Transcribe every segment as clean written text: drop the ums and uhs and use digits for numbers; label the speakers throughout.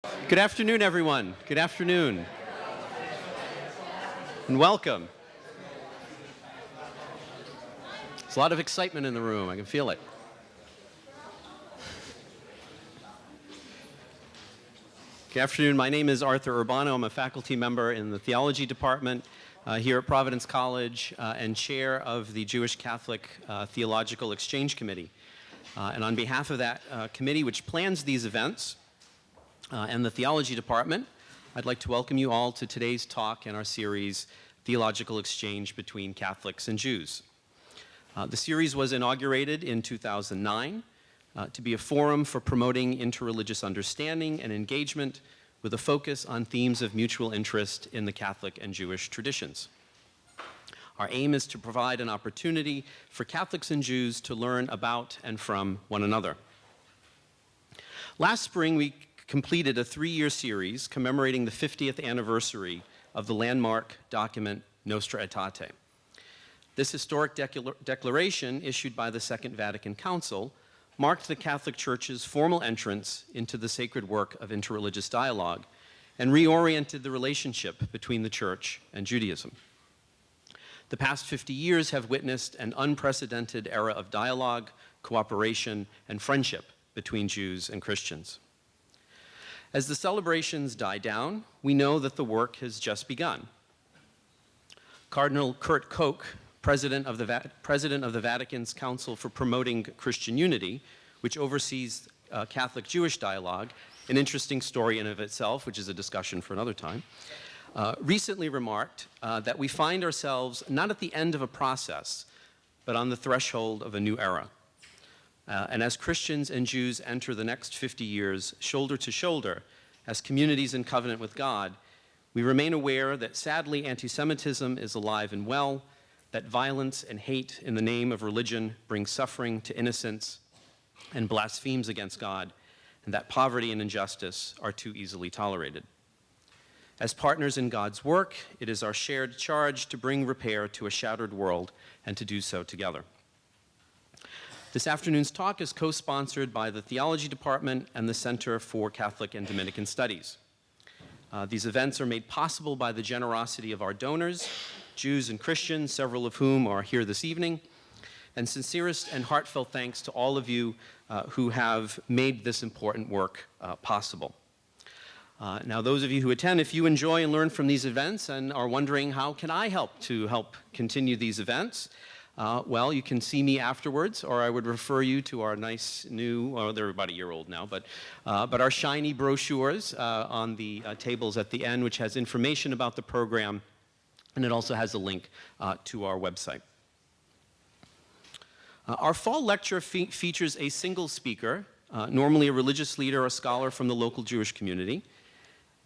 Speaker 1: Good afternoon, everyone. Good afternoon. And welcome. There's a lot of excitement in the room. I can feel it. Good afternoon. My name is Arthur Urbano. I'm a faculty member in the Theology Department here at Providence College and chair of the Jewish Catholic Theological Exchange Committee. And on behalf of that committee, which plans these events, and the Theology Department, I'd like to welcome you all to today's talk in our series, Theological Exchange Between Catholics and Jews. The series was inaugurated in 2009 to be a forum for promoting interreligious understanding and engagement with a focus on themes of mutual interest in the Catholic and Jewish traditions. Our aim is to provide an opportunity for Catholics and Jews to learn about and from one another. Last spring, we completed a 3-year series commemorating the 50th anniversary of the landmark document Nostra Aetate. This historic declaration, issued by the Second Vatican Council, marked the Catholic Church's formal entrance into the sacred work of interreligious dialogue and reoriented the relationship between the Church and Judaism. The past 50 years have witnessed an unprecedented era of dialogue, cooperation, and friendship between Jews and Christians. As the celebrations die down, we know that the work has just begun. Cardinal Kurt Koch, president of the Vatican's Council for Promoting Christian Unity, which oversees Catholic-Jewish dialogue, an interesting story in and of itself, which is a discussion for another time, recently remarked that we find ourselves not at the end of a process, but on the threshold of a new era. And as Christians and Jews enter the next 50 years shoulder to shoulder as communities in covenant with God, we remain aware that sadly anti-Semitism is alive and well, that violence and hate in the name of religion bring suffering to innocents and blasphemes against God, and that poverty and injustice are too easily tolerated. As partners in God's work, it is our shared charge to bring repair to a shattered world and to do so together. This afternoon's talk is co-sponsored by the Theology Department and the Center for Catholic and Dominican Studies. These events are made possible by the generosity of our donors, Jews and Christians, several of whom are here this evening, and sincerest and heartfelt thanks to all of you who have made this important work possible. Now, those of you who attend, if you enjoy and learn from these events and are wondering how can I help continue these events, well, you can see me afterwards, or I would refer you to our nice new, well, they're about a year old now, but our shiny brochures on the tables at the end, which has information about the program, and it also has a link to our website. Our fall lecture features a single speaker, normally a religious leader or scholar from the local Jewish community,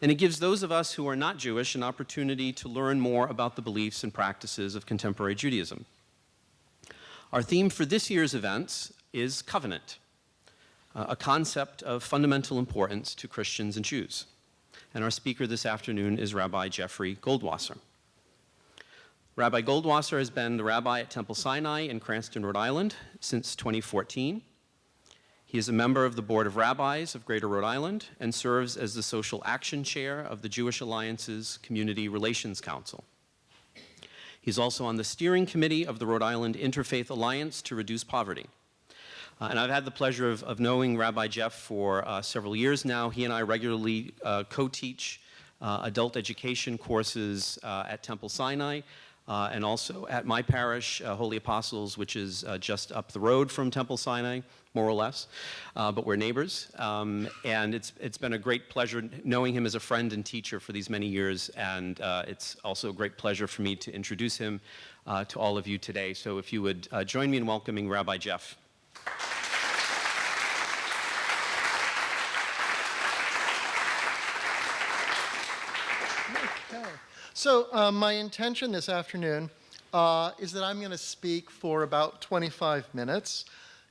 Speaker 1: and it gives those of us who are not Jewish an opportunity to learn more about the beliefs and practices of contemporary Judaism. Our theme for this year's events is covenant, a concept of fundamental importance to Christians and Jews. And our speaker this afternoon is Rabbi Jeffrey Goldwasser. Rabbi Goldwasser has been the rabbi at Temple Sinai in Cranston, Rhode Island since 2014. He is a member of the Board of Rabbis of Greater Rhode Island and serves as the Social Action Chair of the Jewish Alliance's Community Relations Council. He's also on the steering committee of the Rhode Island Interfaith Alliance to Reduce Poverty. And I've had the pleasure of knowing Rabbi Jeff for several years now. He and I regularly co-teach adult education courses at Temple Sinai and also at my parish, Holy Apostles, which is just up the road from Temple Sinai, more or less, but we're neighbors. And it's been a great pleasure knowing him as a friend and teacher for these many years, and it's also a great pleasure for me to introduce him to all of you today. So if you would join me in welcoming Rabbi Jeff.
Speaker 2: So my intention this afternoon is that I'm going to speak for about 25 minutes.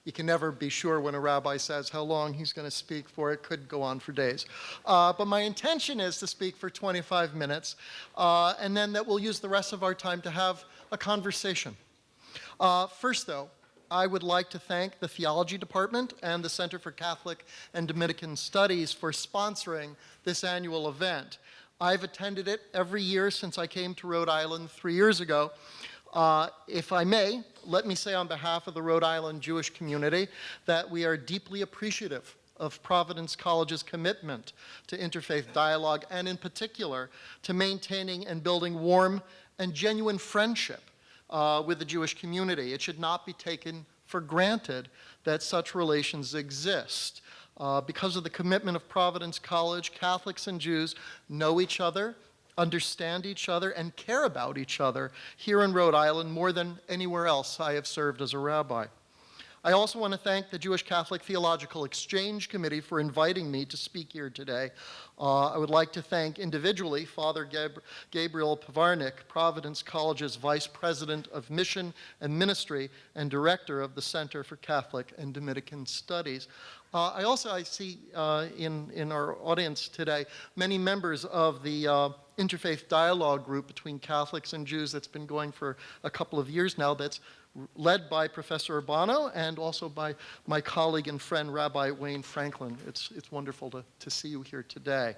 Speaker 2: You can never be sure when a rabbi says how long he's going to speak for. It could go on for days. But my intention is to speak for 25 minutes, and then that we'll use the rest of our time to have a conversation. First, though, I would like to thank the Theology Department and the Center for Catholic and Dominican Studies for sponsoring this annual event. I've attended it every year since I came to Rhode Island 3 years ago. If I may, let me say on behalf of the Rhode Island Jewish community that we are deeply appreciative of Providence College's commitment to interfaith dialogue, and in particular to maintaining and building warm and genuine friendship with the Jewish community. It should not be taken for granted that such relations exist. Because of the commitment of Providence College, Catholics and Jews know each other, understand each other, and care about each other here in Rhode Island more than anywhere else I have served as a rabbi. I also want to thank the Jewish Catholic Theological Exchange Committee for inviting me to speak here today. I would like to thank individually Father Gabriel Pavarnik, Providence College's Vice President of Mission and Ministry and Director of the Center for Catholic and Dominican Studies. I see in our audience today many members of the interfaith dialogue group between Catholics and Jews that's been going for a couple of years now, that's led by Professor Urbano and also by my colleague and friend Rabbi Wayne Franklin. It's wonderful to see you here today.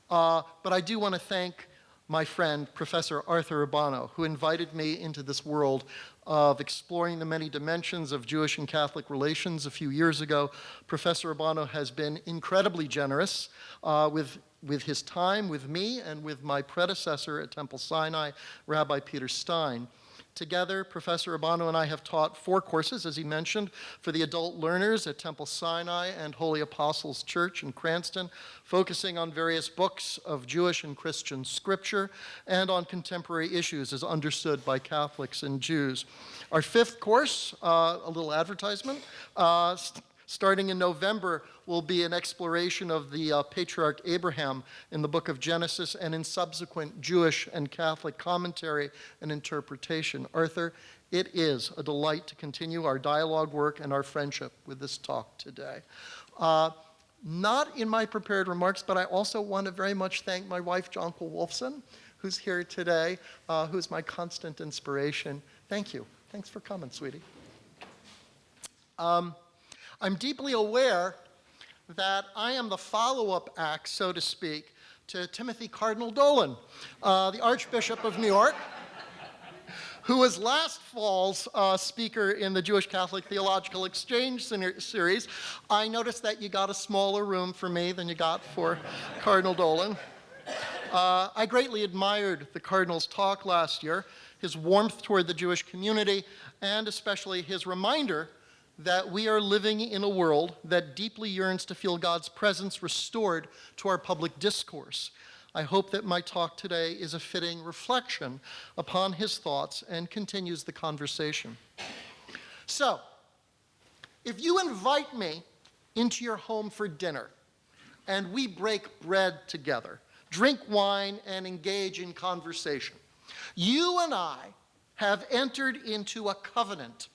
Speaker 2: But I do want to thank my friend Professor Arthur Urbano, who invited me into this world of exploring the many dimensions of Jewish and Catholic relations a few years ago. Professor Urbano has been incredibly generous with his time with me and with my predecessor at Temple Sinai, Rabbi Peter Stein. Together, Professor Urbano and I have taught 4 courses, as he mentioned, for the adult learners at Temple Sinai and Holy Apostles Church in Cranston, focusing on various books of Jewish and Christian scripture and on contemporary issues as understood by Catholics and Jews. Our 5th course, a little advertisement, starting in November, will be an exploration of the patriarch Abraham in the book of Genesis and in subsequent Jewish and Catholic commentary and interpretation. Arthur, it is a delight to continue our dialogue work and our friendship with this talk today. Not in my prepared remarks, but I also want to very much thank my wife, Jonquil Wolfson, who's here today, who's my constant inspiration. Thank you. Thanks for coming, sweetie. I'm deeply aware that I am the follow-up act, so to speak, to Timothy Cardinal Dolan, the Archbishop of New York, who was last fall's speaker in the Jewish Catholic Theological Exchange series. I noticed that you got a smaller room for me than you got for Cardinal Dolan. I greatly admired the Cardinal's talk last year, his warmth toward the Jewish community, and especially his reminder that we are living in a world that deeply yearns to feel God's presence restored to our public discourse. I hope that my talk today is a fitting reflection upon his thoughts and continues the conversation. So, if you invite me into your home for dinner and we break bread together, drink wine, and engage in conversation, you and I have entered into a covenant.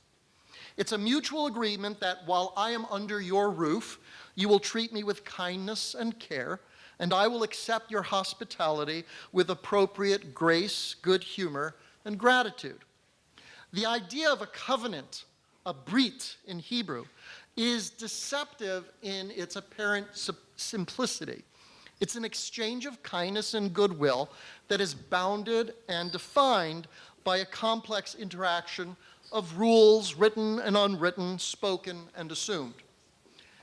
Speaker 2: It's a mutual agreement that while I am under your roof, you will treat me with kindness and care, and I will accept your hospitality with appropriate grace, good humor, and gratitude. The idea of a covenant, a brit in Hebrew, is deceptive in its apparent simplicity. It's an exchange of kindness and goodwill that is bounded and defined by a complex interaction of rules, written and unwritten, spoken and assumed.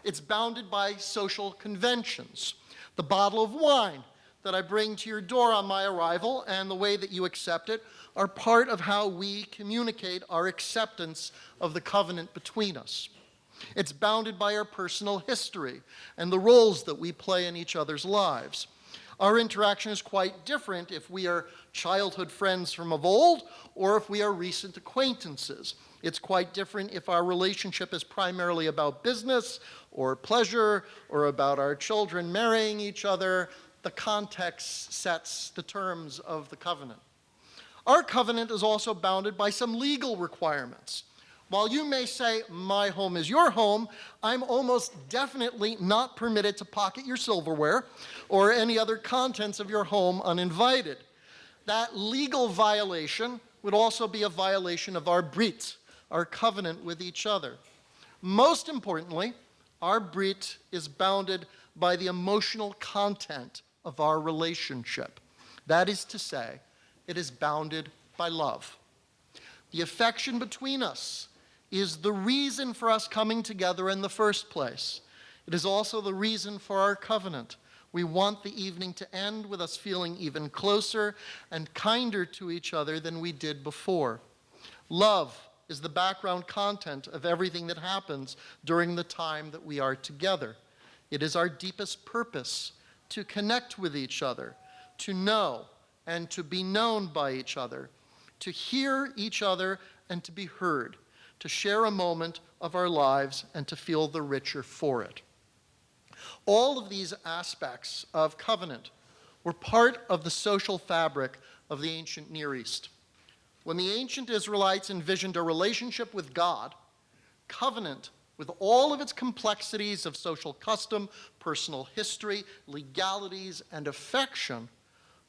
Speaker 2: It's bounded by social conventions. The bottle of wine that I bring to your door on my arrival and the way that you accept it are part of how we communicate our acceptance of the covenant between us. It's bounded by our personal history and the roles that we play in each other's lives. Our interaction is quite different if we are childhood friends from of old or if we are recent acquaintances. It's quite different if our relationship is primarily about business or pleasure or about our children marrying each other. The context sets the terms of the covenant. Our covenant is also bounded by some legal requirements. While you may say, my home is your home, I'm almost definitely not permitted to pocket your silverware or any other contents of your home uninvited. That legal violation would also be a violation of our brit, our covenant with each other. Most importantly, our brit is bounded by the emotional content of our relationship. That is to say, it is bounded by love. The affection between us is the reason for us coming together in the first place. It is also the reason for our covenant. We want the evening to end with us feeling even closer and kinder to each other than we did before. Love is the background content of everything that happens during the time that we are together. It is our deepest purpose to connect with each other, to know and to be known by each other, to hear each other and to be heard, to share a moment of our lives and to feel the richer for it. All of these aspects of covenant were part of the social fabric of the ancient Near East. When the ancient Israelites envisioned a relationship with God, covenant, with all of its complexities of social custom, personal history, legalities, and affection,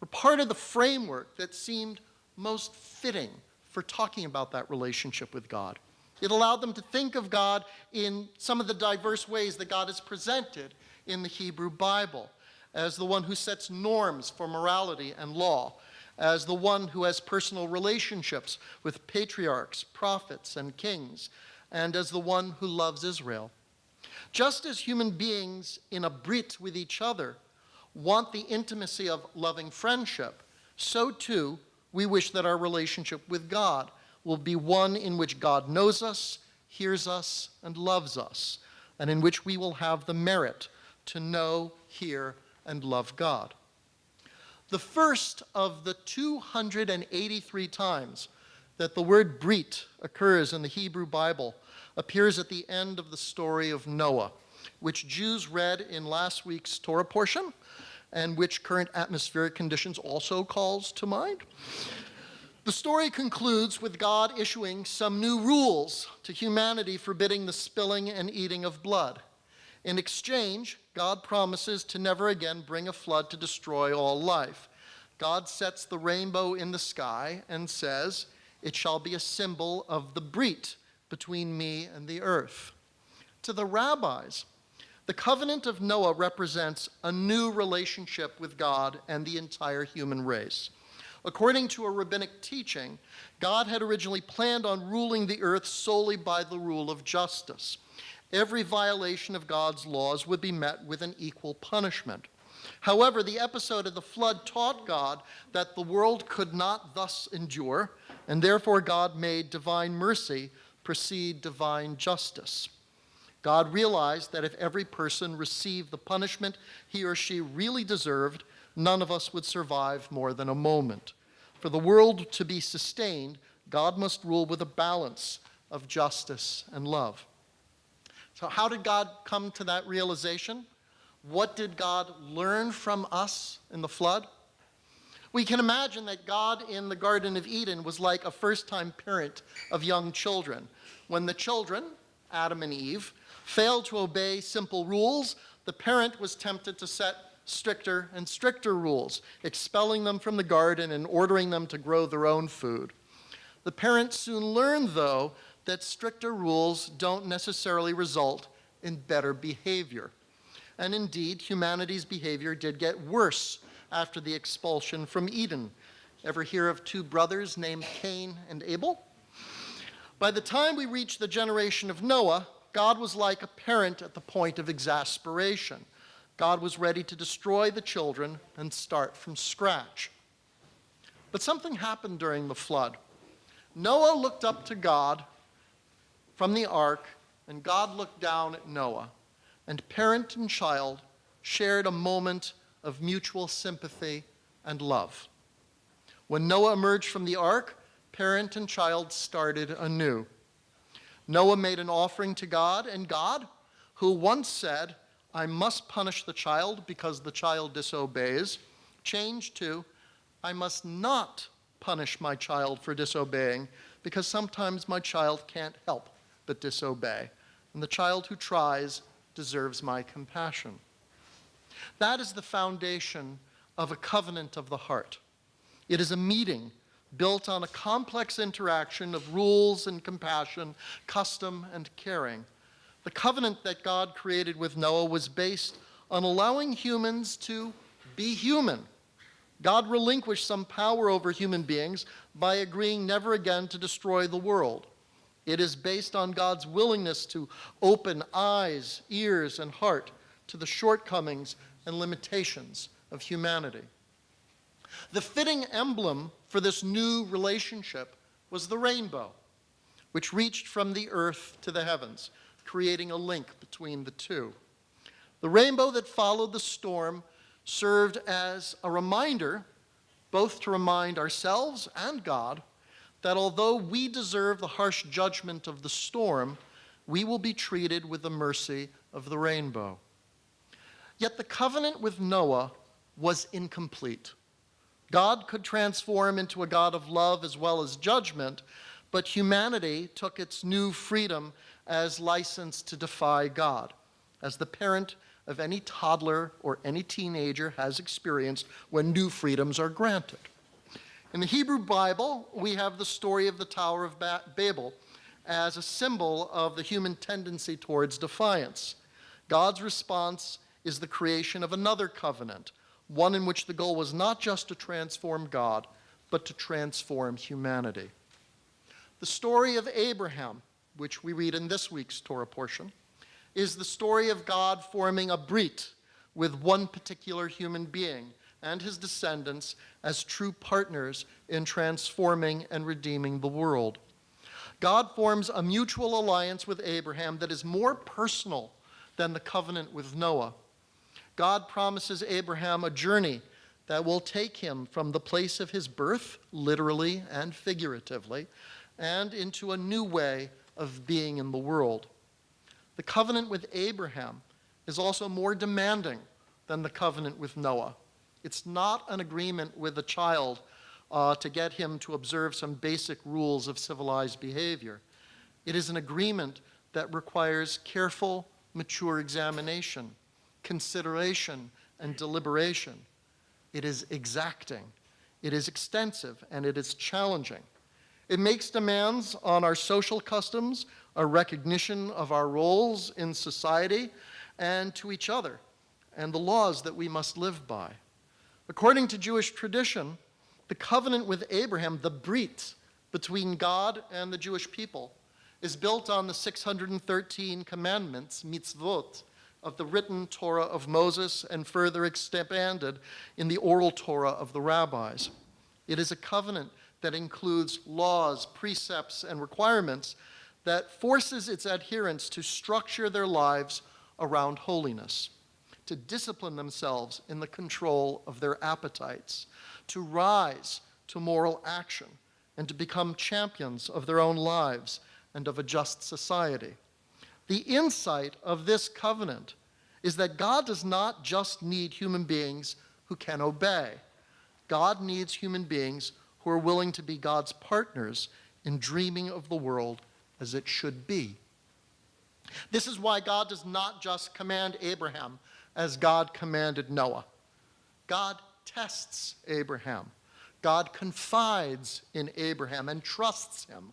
Speaker 2: were part of the framework that seemed most fitting for talking about that relationship with God. It allowed them to think of God in some of the diverse ways that God is presented in the Hebrew Bible, as the one who sets norms for morality and law, as the one who has personal relationships with patriarchs, prophets, and kings, and as the one who loves Israel. Just as human beings in a brit with each other want the intimacy of loving friendship, so too we wish that our relationship with God will be one in which God knows us, hears us, and loves us, and in which we will have the merit to know, hear, and love God. The first of the 283 times that the word brit occurs in the Hebrew Bible appears at the end of the story of Noah, which Jews read in last week's Torah portion, and which current atmospheric conditions also calls to mind. The story concludes with God issuing some new rules to humanity forbidding the spilling and eating of blood. In exchange, God promises to never again bring a flood to destroy all life. God sets the rainbow in the sky and says, "It shall be a symbol of the brit between me and the earth." To the rabbis, the covenant of Noah represents a new relationship with God and the entire human race. According to a rabbinic teaching, God had originally planned on ruling the earth solely by the rule of justice. Every violation of God's laws would be met with an equal punishment. However, the episode of the flood taught God that the world could not thus endure, and therefore God made divine mercy precede divine justice. God realized that if every person received the punishment he or she really deserved, none of us would survive more than a moment. For the world to be sustained, God must rule with a balance of justice and love. So how did God come to that realization? What did God learn from us in the flood? We can imagine that God in the Garden of Eden was like a first-time parent of young children. When the children, Adam and Eve, failed to obey simple rules, the parent was tempted to set stricter and stricter rules, expelling them from the garden and ordering them to grow their own food. The parent soon learned, though, that stricter rules don't necessarily result in better behavior. And indeed, humanity's behavior did get worse after the expulsion from Eden. Ever hear of two brothers named Cain and Abel? By the time we reached the generation of Noah, God was like a parent at the point of exasperation. God was ready to destroy the children and start from scratch. But something happened during the flood. Noah looked up to God from the ark, and God looked down at Noah, and parent and child shared a moment of mutual sympathy and love. When Noah emerged from the ark, parent and child started anew. Noah made an offering to God, and God, who once said, "I must punish the child because the child disobeys," changed to, "I must not punish my child for disobeying because sometimes my child can't help but disobey, and the child who tries deserves my compassion." That is the foundation of a covenant of the heart. It is a meeting built on a complex interaction of rules and compassion, custom and caring. The covenant that God created with Noah was based on allowing humans to be human. God relinquished some power over human beings by agreeing never again to destroy the world. It is based on God's willingness to open eyes, ears, and heart to the shortcomings and limitations of humanity. The fitting emblem for this new relationship was the rainbow, which reached from the earth to the heavens, creating a link between the two. The rainbow that followed the storm served as a reminder, both to remind ourselves and God, that although we deserve the harsh judgment of the storm, we will be treated with the mercy of the rainbow. Yet the covenant with Noah was incomplete. God could transform into a God of love as well as judgment, but humanity took its new freedom as license to defy God, as the parent of any toddler or any teenager has experienced when new freedoms are granted. In the Hebrew Bible, we have the story of the Tower of Babel as a symbol of the human tendency towards defiance. God's response is the creation of another covenant, one in which the goal was not just to transform God, but to transform humanity. The story of Abraham, which we read in this week's Torah portion, is the story of God forming a brit with one particular human being and his descendants as true partners in transforming and redeeming the world. God forms a mutual alliance with Abraham that is more personal than the covenant with Noah. God promises Abraham a journey that will take him from the place of his birth, literally and figuratively, and into a new way of being in the world. The covenant with Abraham is also more demanding than the covenant with Noah. It's not an agreement with a child to get him to observe some basic rules of civilized behavior. It is an agreement that requires careful, mature examination, consideration, and deliberation. It is exacting, it is extensive, and it is challenging. It makes demands on our social customs, our recognition of our roles in society, and to each other, and the laws that we must live by. According to Jewish tradition, the covenant with Abraham, the brit between God and the Jewish people, is built on the 613 commandments, mitzvot, of the written Torah of Moses and further expanded in the oral Torah of the rabbis. It is a covenant that includes laws, precepts, and requirements that forces its adherents to structure their lives around holiness, to discipline themselves in the control of their appetites, to rise to moral action, and to become champions of their own lives and of a just society. The insight of this covenant is that God does not just need human beings who can obey. God needs human beings who are willing to be God's partners in dreaming of the world as it should be. This is why God does not just command Abraham as God commanded Noah. God tests Abraham. God confides in Abraham and trusts him.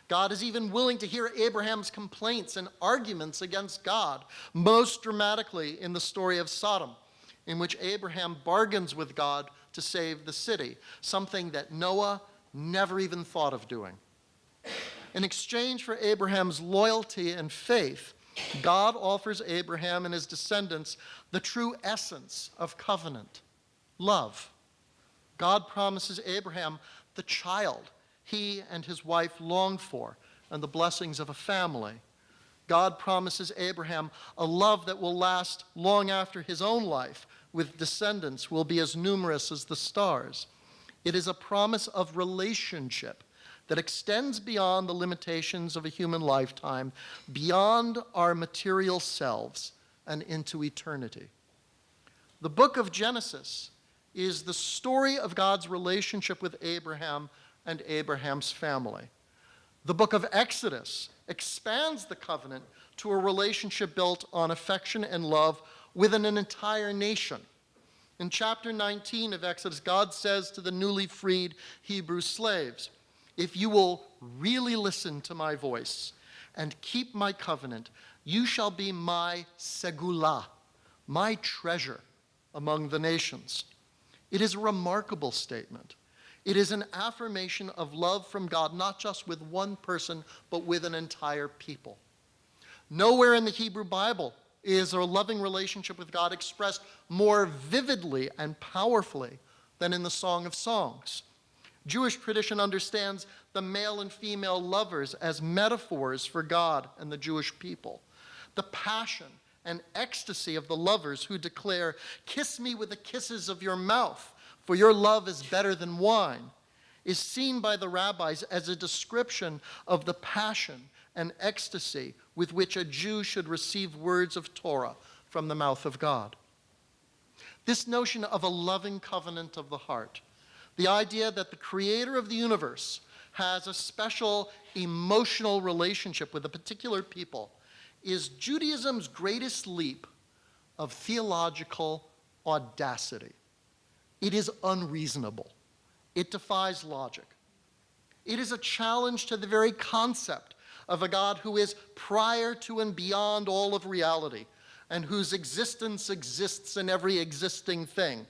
Speaker 2: God is even willing to hear Abraham's complaints and arguments against God, most dramatically in the story of Sodom, in which Abraham bargains with God to save the city, something that Noah never even thought of doing. In exchange for Abraham's loyalty and faith, God offers Abraham and his descendants the true essence of covenant, love. God promises Abraham the child he and his wife longed for and the blessings of a family. God promises Abraham a love that will last long after his own life, with descendants who will be as numerous as the stars. It is a promise of relationship that extends beyond the limitations of a human lifetime, beyond our material selves, and into eternity. The book of Genesis is the story of God's relationship with Abraham and Abraham's family. The book of Exodus expands the covenant to a relationship built on affection and love within an entire nation. In chapter 19 of Exodus, God says to the newly freed Hebrew slaves, "If you will really listen to my voice and keep my covenant, you shall be my segulah, my treasure among the nations." It is a remarkable statement. It is an affirmation of love from God, not just with one person, but with an entire people. Nowhere in the Hebrew Bible is a loving relationship with God expressed more vividly and powerfully than in the Song of Songs. Jewish tradition understands the male and female lovers as metaphors for God and the Jewish people. The passion and ecstasy of the lovers who declare, "Kiss me with the kisses of your mouth, for your love is better than wine," is seen by the rabbis as a description of the passion and ecstasy with which a Jew should receive words of Torah from the mouth of God. This notion of a loving covenant of the heart, the idea that the creator of the universe has a special emotional relationship with a particular people, is Judaism's greatest leap of theological audacity. It is unreasonable. It defies logic. It is a challenge to the very concept of a God who is prior to and beyond all of reality, and whose existence exists in every existing thing.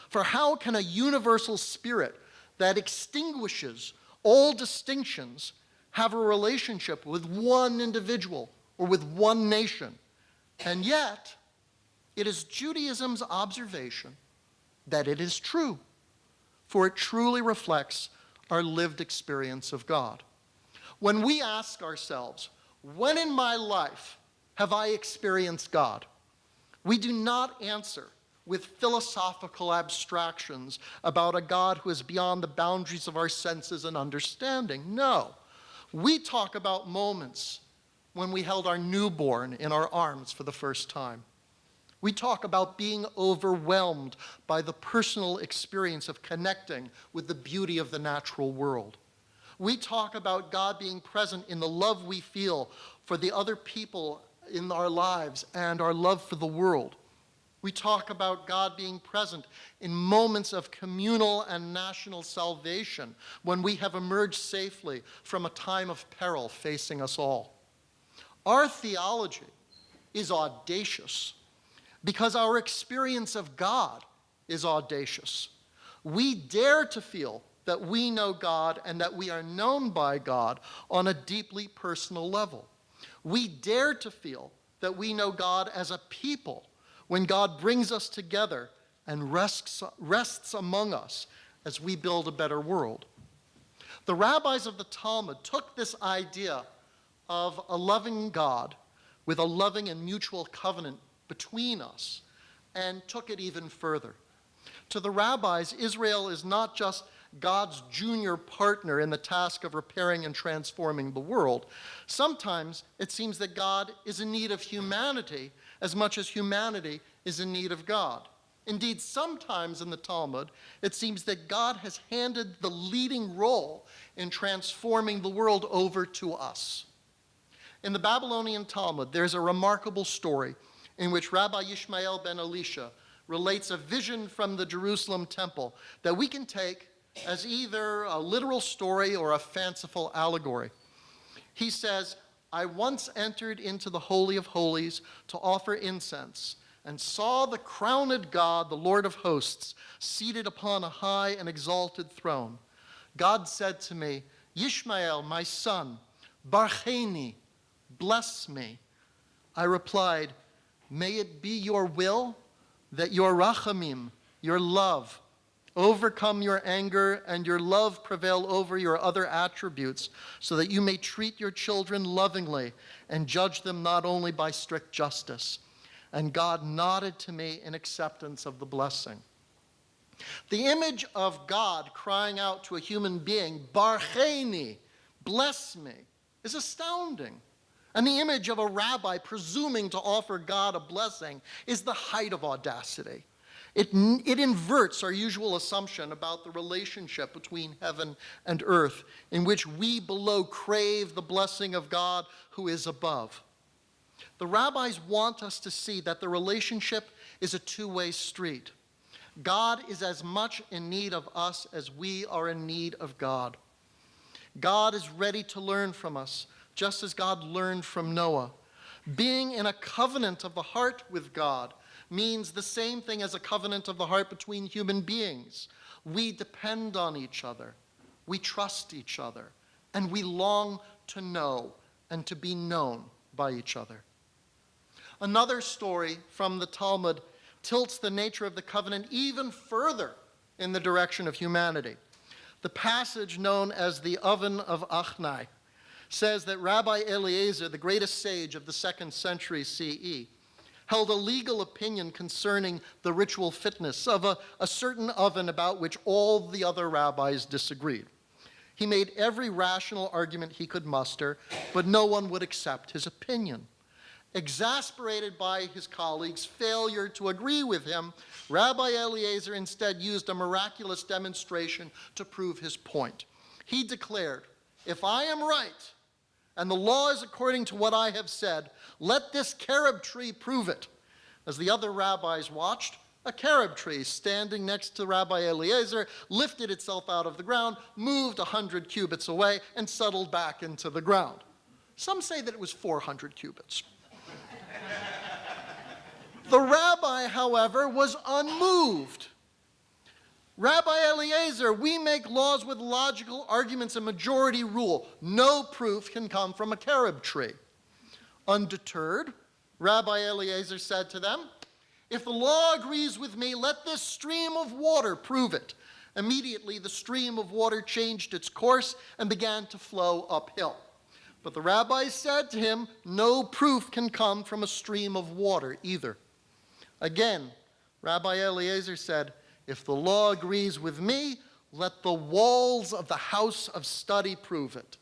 Speaker 2: For how can a universal spirit that extinguishes all distinctions have a relationship with one individual or with one nation? And yet, it is Judaism's observation that it is true, for it truly reflects our lived experience of God. When we ask ourselves, when in my life have I experienced God? We do not answer with philosophical abstractions about a God who is beyond the boundaries of our senses and understanding. No. We talk about moments when we held our newborn in our arms for the first time. We talk about being overwhelmed by the personal experience of connecting with the beauty of the natural world. We talk about God being present in the love we feel for the other people in our lives and our love for the world. We talk about God being present in moments of communal and national salvation when we have emerged safely from a time of peril facing us all. Our theology is audacious because our experience of God is audacious. We dare to feel that we know God and that we are known by God on a deeply personal level. We dare to feel that we know God as a people when God brings us together and rests among us as we build a better world. The rabbis of the Talmud took this idea of a loving God with a loving and mutual covenant between us and took it even further. To the rabbis, Israel is not just God's junior partner in the task of repairing and transforming the world. Sometimes it seems that God is in need of humanity as much as humanity is in need of God. Indeed, sometimes in the Talmud, it seems that God has handed the leading role in transforming the world over to us. In the Babylonian Talmud, there's a remarkable story in which Rabbi Yishmael ben Elisha relates a vision from the Jerusalem temple that we can take as either a literal story or a fanciful allegory. He says, "I once entered into the Holy of Holies to offer incense, and saw the crowned God, the Lord of hosts, seated upon a high and exalted throne. God said to me, 'Yishmael, my son, barcheni, bless me.' I replied, 'May it be your will that your rachamim, your love, overcome your anger and your love prevail over your other attributes, so that you may treat your children lovingly and judge them not only by strict justice.' And God nodded to me in acceptance of the blessing." The image of God crying out to a human being, "Barcheni, bless me," is astounding. And the image of a rabbi presuming to offer God a blessing is the height of audacity. It inverts our usual assumption about the relationship between heaven and earth, in which we below crave the blessing of God who is above. The rabbis want us to see that the relationship is a two-way street. God is as much in need of us as we are in need of God. God is ready to learn from us, just as God learned from Noah. Being in a covenant of the heart with God means the same thing as a covenant of the heart between human beings. We depend on each other, we trust each other, and we long to know and to be known by each other. Another story from the Talmud tilts the nature of the covenant even further in the direction of humanity. The passage known as the Oven of Achnai says that Rabbi Eliezer, the greatest sage of the 2nd century CE, held a legal opinion concerning the ritual fitness of a certain oven about which all the other rabbis disagreed. He made every rational argument he could muster, but no one would accept his opinion. Exasperated by his colleagues' failure to agree with him, Rabbi Eliezer instead used a miraculous demonstration to prove his point. He declared, "If I am right, and the law is according to what I have said, let this carob tree prove it." As the other rabbis watched, a carob tree standing next to Rabbi Eliezer lifted itself out of the ground, moved 100 cubits away, and settled back into the ground. Some say that it was 400 cubits. The rabbi, however, was unmoved. "Rabbi Eliezer, we make laws with logical arguments and majority rule. No proof can come from a carob tree." Undeterred, Rabbi Eliezer said to them, "If the law agrees with me, let this stream of water prove it." Immediately, the stream of water changed its course and began to flow uphill. But the rabbis said to him, "No proof can come from a stream of water either." Again, Rabbi Eliezer said, "If the law agrees with me, let the walls of the house of study prove it."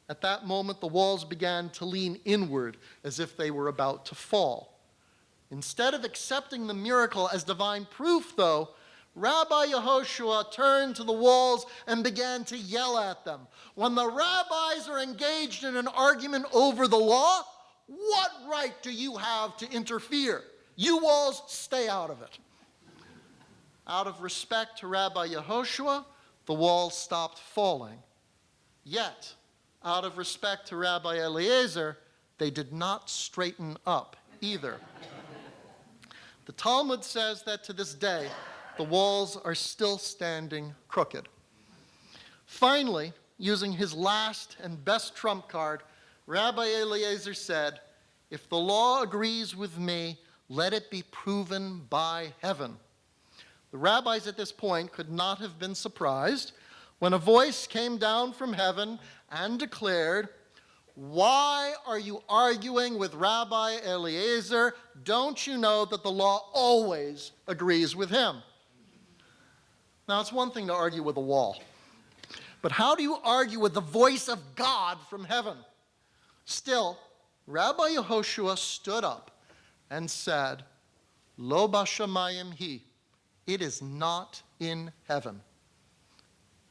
Speaker 2: At that moment, the walls began to lean inward as if they were about to fall. Instead of accepting the miracle as divine proof, though, Rabbi Yehoshua turned to the walls and began to yell at them. "When the rabbis are engaged in an argument over the law, what right do you have to interfere? You walls, stay out of it." Out of respect to Rabbi Yehoshua, the walls stopped falling. Yet, out of respect to Rabbi Eliezer, they did not straighten up either. The Talmud says that to this day, the walls are still standing crooked. Finally, using his last and best trump card, Rabbi Eliezer said, "If the law agrees with me, let it be proven by heaven." The rabbis at this point could not have been surprised when a voice came down from heaven and declared, "Why are you arguing with Rabbi Eliezer? Don't you know that the law always agrees with him?" Now, it's one thing to argue with a wall, but how do you argue with the voice of God from heaven? Still, Rabbi Yehoshua stood up and said, "Lo bashamayim hi," it is not in heaven.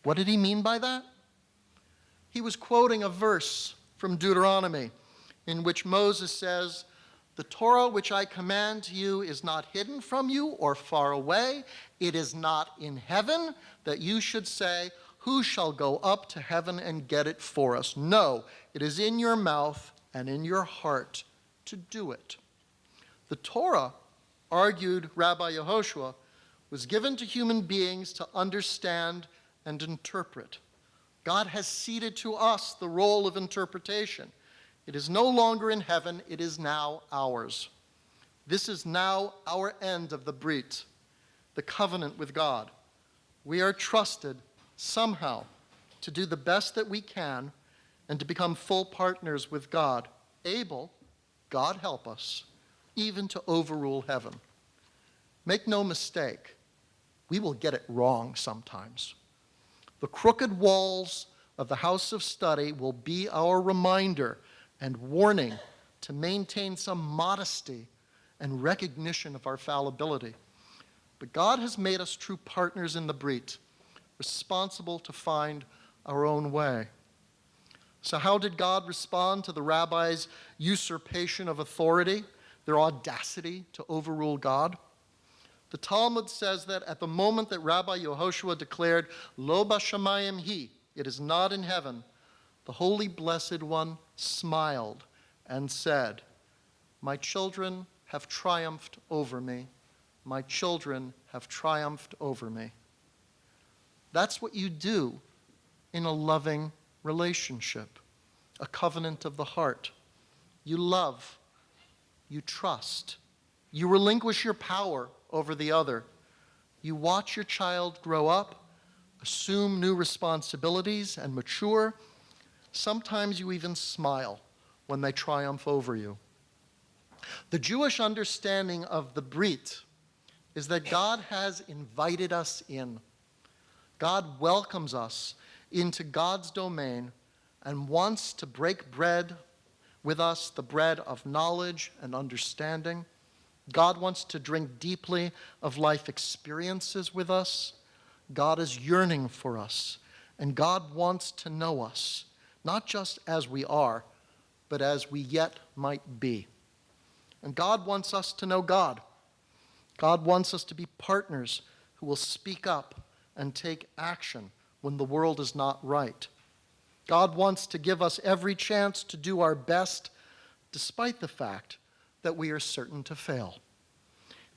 Speaker 2: What did he mean by that? He was quoting a verse from Deuteronomy in which Moses says, "The Torah which I command to you is not hidden from you or far away. It is not in heaven that you should say, 'Who shall go up to heaven and get it for us?' No, it is in your mouth and in your heart to do it." The Torah, argued Rabbi Yehoshua, was given to human beings to understand and interpret. God has ceded to us the role of interpretation. It is no longer in heaven, it is now ours. This is now our end of the Brit, the covenant with God. We are trusted somehow to do the best that we can and to become full partners with God, able, God help us, even to overrule heaven. Make no mistake, we will get it wrong sometimes. The crooked walls of the house of study will be our reminder and warning to maintain some modesty and recognition of our fallibility. But God has made us true partners in the Brit, responsible to find our own way. So how did God respond to the rabbis' usurpation of authority, their audacity to overrule God? The Talmud says that at the moment that Rabbi Yehoshua declared, Lo b'shamayim hi, it is not in heaven, the Holy Blessed One smiled and said, my children have triumphed over me. My children have triumphed over me. That's what you do in a loving relationship, a covenant of the heart. You love, you trust, you relinquish your power over the other. You watch your child grow up, assume new responsibilities, and mature. Sometimes you even smile when they triumph over you. The Jewish understanding of the Brit is that God has invited us in. God welcomes us into God's domain and wants to break bread with us, the bread of knowledge and understanding. God wants to drink deeply of life experiences with us. God is yearning for us, and God wants to know us, not just as we are, but as we yet might be. And God wants us to know God. God wants us to be partners who will speak up and take action when the world is not right. God wants to give us every chance to do our best, despite the fact that we are certain to fail.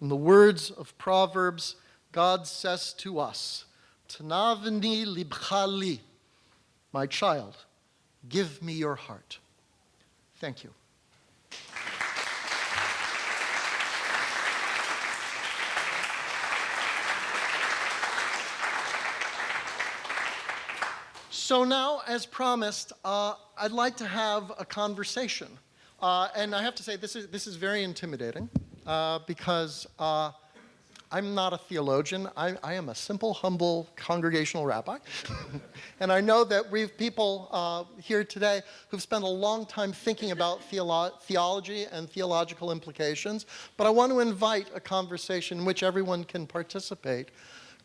Speaker 2: In the words of Proverbs, God says to us, Tanavni libcha li, my child, give me your heart. Thank you. So now, as promised, I'd like to have a conversation. And I have to say, this is very intimidating because I'm not a theologian. I am a simple, humble congregational rabbi. And I know that we have people here today who've spent a long time thinking about theology and theological implications. But I want to invite a conversation in which everyone can participate.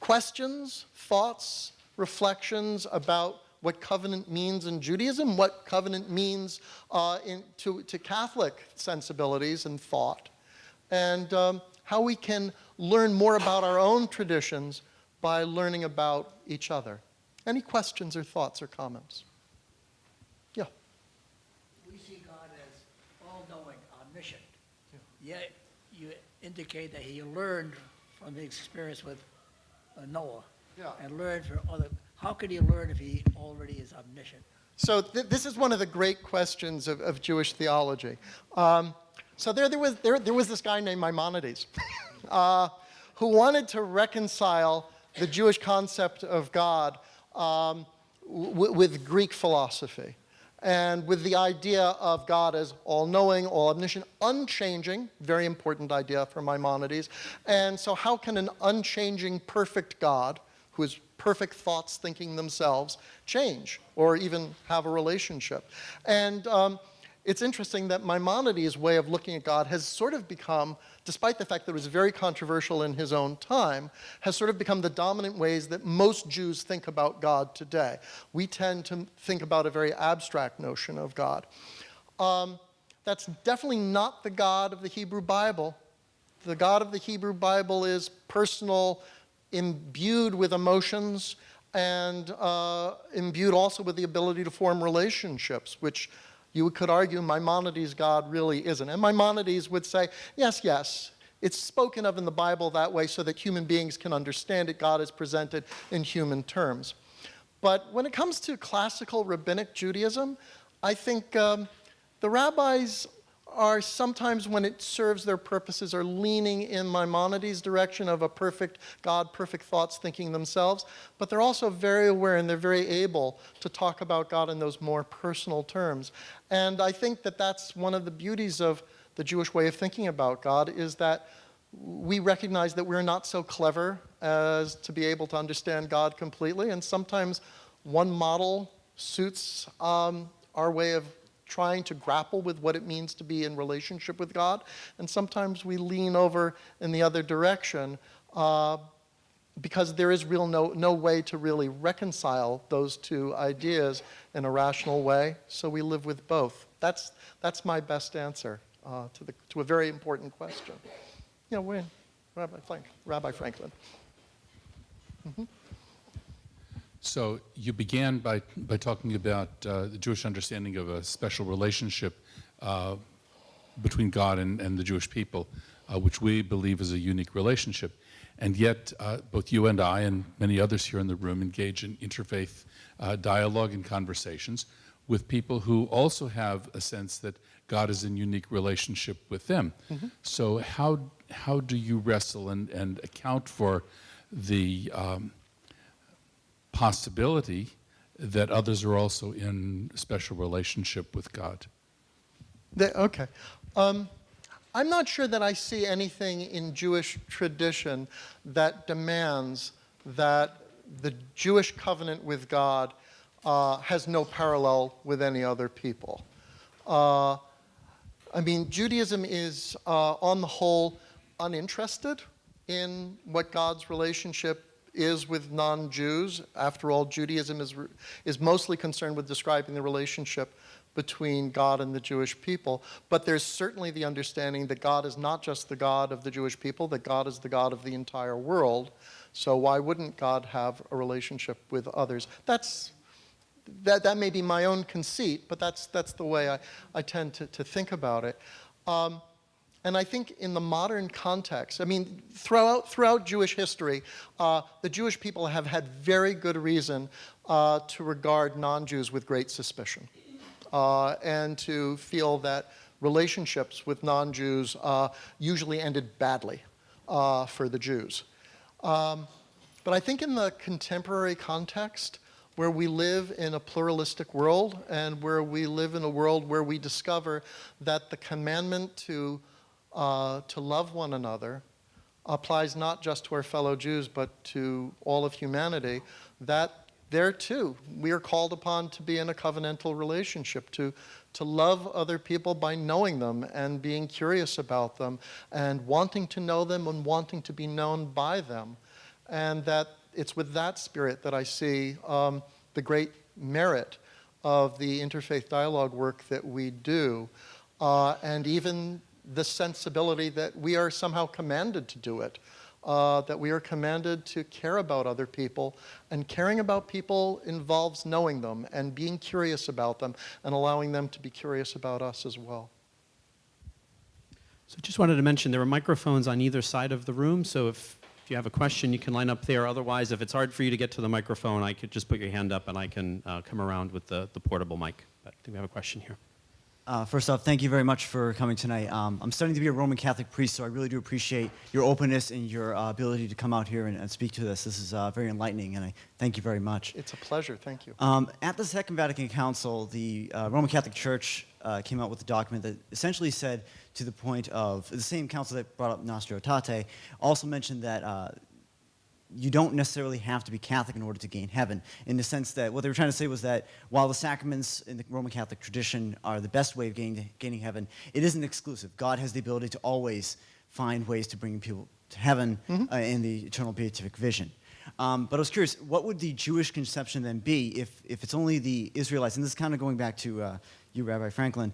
Speaker 2: Questions, thoughts, reflections about what covenant means in Judaism, what covenant means to Catholic sensibilities and thought, and how we can learn more about our own traditions by learning about each other. Any questions or thoughts or comments? Yeah.
Speaker 3: We see God as all-knowing, omniscient. Yet you indicate that he learned from his experience with Noah.
Speaker 2: Yeah.
Speaker 3: And learned from other. How could he learn if he already is omniscient?
Speaker 2: So this is one of the great questions of Jewish theology. So there was this guy named Maimonides who wanted to reconcile the Jewish concept of God with Greek philosophy and with the idea of God as all-knowing, all-omniscient, unchanging, very important idea for Maimonides. And so how can an unchanging, perfect God, who is perfect thoughts thinking themselves, change or even have a relationship? And it's interesting that Maimonides' way of looking at God has sort of become, despite the fact that it was very controversial in his own time, has sort of become the dominant ways that most Jews think about God today. We tend to think about a very abstract notion of God. That's definitely not the God of the Hebrew Bible. The God of the Hebrew Bible is personal, imbued with emotions, and imbued also with the ability to form relationships, which you could argue Maimonides' God really isn't. And Maimonides would say, yes, it's spoken of in the Bible that way so that human beings can understand it. God is presented in human terms. But when it comes to classical rabbinic Judaism, I think the rabbis are sometimes, when it serves their purposes, are leaning in Maimonides' direction of a perfect God, perfect thoughts thinking themselves, but they're also very aware and they're very able to talk about God in those more personal terms. And I think that that's one of the beauties of the Jewish way of thinking about God, is that we recognize that we're not so clever as to be able to understand God completely, and sometimes one model suits our way of trying to grapple with what it means to be in relationship with God, and sometimes we lean over in the other direction because there is no way to really reconcile those two ideas in a rational way, so we live with both. That's my best answer to a very important question. Wayne. Rabbi Franklin.
Speaker 4: So you began by talking about the Jewish understanding of a special relationship between God and the Jewish people, which we believe is a unique relationship. And yet, both you and I and many others here in the room engage in interfaith dialogue and conversations with people who also have a sense that God is in unique relationship with them. Mm-hmm. So how do you wrestle and account for the possibility that others are also in special relationship with God?
Speaker 2: Okay. I'm not sure that I see anything in Jewish tradition that demands that the Jewish covenant with God has no parallel with any other people. I mean, Judaism is, on the whole, uninterested in what God's relationship is with non-Jews. After all, Judaism is mostly concerned with describing the relationship between God and the Jewish people. But there's certainly the understanding that God is not just the God of the Jewish people, that God is the God of the entire world. So why wouldn't God have a relationship with others? That may be my own conceit, but that's the way I tend to think about it. And I think in the modern context, I mean, throughout Jewish history, the Jewish people have had very good reason to regard non-Jews with great suspicion, and to feel that relationships with non-Jews usually ended badly for the Jews. But I think in the contemporary context, where we live in a pluralistic world and where we live in a world where we discover that the commandment to love one another applies not just to our fellow Jews, but to all of humanity, that there too, we are called upon to be in a covenantal relationship, to love other people by knowing them and being curious about them and wanting to know them and wanting to be known by them. And that it's with that spirit that I see the great merit of the interfaith dialogue work that we do, and even the sensibility that we are somehow commanded to do it, that we are commanded to care about other people, and caring about people involves knowing them and being curious about them and allowing them to be curious about us as well.
Speaker 1: So just wanted to mention there are microphones on either side of the room, so if you have a question, you can line up there. Otherwise, if it's hard for you to get to the microphone, I could just put your hand up and I can come around with the portable mic. But I think we have a question here.
Speaker 5: First off, thank you very much for coming tonight. I'm studying to be a Roman Catholic priest, so I really do appreciate your openness and your ability to come out here and speak to this. This is very enlightening, and I thank you very much.
Speaker 2: It's a pleasure. Thank you.
Speaker 5: At the Second Vatican Council, the Roman Catholic Church came out with a document that essentially said, to the point of, the same council that brought up Nostra Aetate, also mentioned that you don't necessarily have to be Catholic in order to gain heaven, in the sense that what they were trying to say was that while the sacraments in the Roman Catholic tradition are the best way of gaining heaven, it isn't exclusive. God has the ability to always find ways to bring people to heaven in the eternal beatific vision. But I was curious, what would the Jewish conception then be if it's only the Israelites, and this is kind of going back to you, Rabbi Franklin,